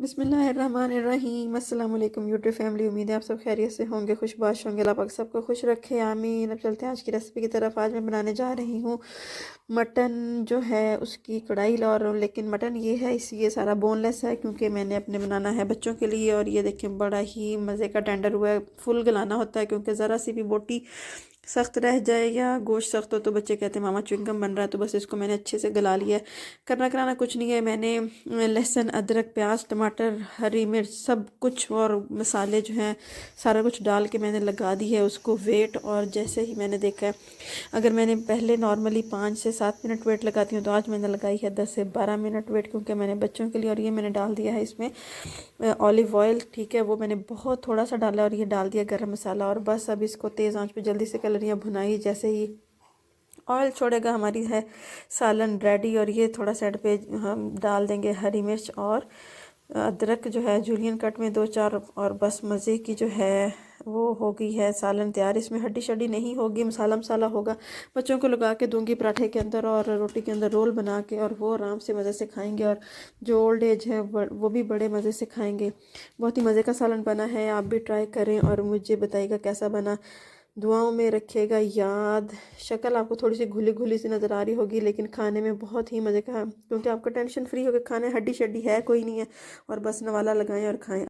बिस्मिल्लाहिर्रहमानिर्रहीम। अस्सलाम वालेकुम यूट्यूब फैमिली। उम्मीद है आप सब खैरियत से होंगे, खुशबाश होंगे। अल्लाह पाक सबको खुश रखे, आमीन। अब चलते हैं आज की रेसिपी की तरफ। आज मैं बनाने जा रही हूँ मटन जो है उसकी कढ़ाई। और लेकिन मटन ये है, इस ये सारा बोनलेस है क्योंकि मैंने अपने बनाना है बच्चों के लिए। और ये देखिए बड़ा ही मज़े का टेंडर हुआ है। फुल गलाना होता है क्योंकि ज़रा सी भी बोटी सख्त रह जाए या गोश्त सख्त हो तो बच्चे कहते हैं मामा च्युइंगम बन रहा है। तो बस इसको मैंने अच्छे से गला लिया है। करना कराना कुछ नहीं है। मैंने लहसुन, अदरक, प्याज, टमाटर, हरी मिर्च सब कुछ और मसाले जो हैं सारा कुछ डाल के मैंने लगा दी है उसको वेट। और जैसे ही मैंने देखा है, अगर मैंने पहले नॉर्मली 5 से 7 मिनट वेट लगाती हूँ तो आज मैंने लगाई है 10 से 12 मिनट वेट, क्योंकि मैंने बच्चों के लिए। और ये मैंने डाल दिया है इसमें ऑलिव ऑयल, ठीक है, वो मैंने बहुत थोड़ा सा डाला। और ये डाल दिया गरम मसाला। और बस अब इसको तेज़ आंच पे जल्दी से कलरियाँ भुनाई। जैसे ही ऑयल छोड़ेगा हमारी है सालन रेडी। और ये थोड़ा साइड पे हम डाल देंगे हरी मिर्च और अदरक जो है जूलियन कट में 2-4। और बस मज़े की जो है वो हो गई है सालन तैयार। इसमें हड्डी शड्डी नहीं होगी, मसाला मसाला होगा। बच्चों को लगा के दूंगी पराठे के अंदर और रोटी के अंदर रोल बना के, और वो आराम से मज़े से खाएंगे। और जो ओल्ड एज है वो भी बड़े मज़े से खाएंगे। बहुत ही मज़े का सालन बना है, आप भी ट्राई करें और मुझे बताइएगा कैसा बना। दुआओं में रखिएगा याद। शक्ल आपको थोड़ी सी घुली घुली सी नज़र आ रही होगी, लेकिन खाने में बहुत ही मज़े का है क्योंकि आपका टेंशन फ्री होकर खाना है। हड्डी शड्डी है कोई नहीं है। और बस नवाला लगाएं और खाएं।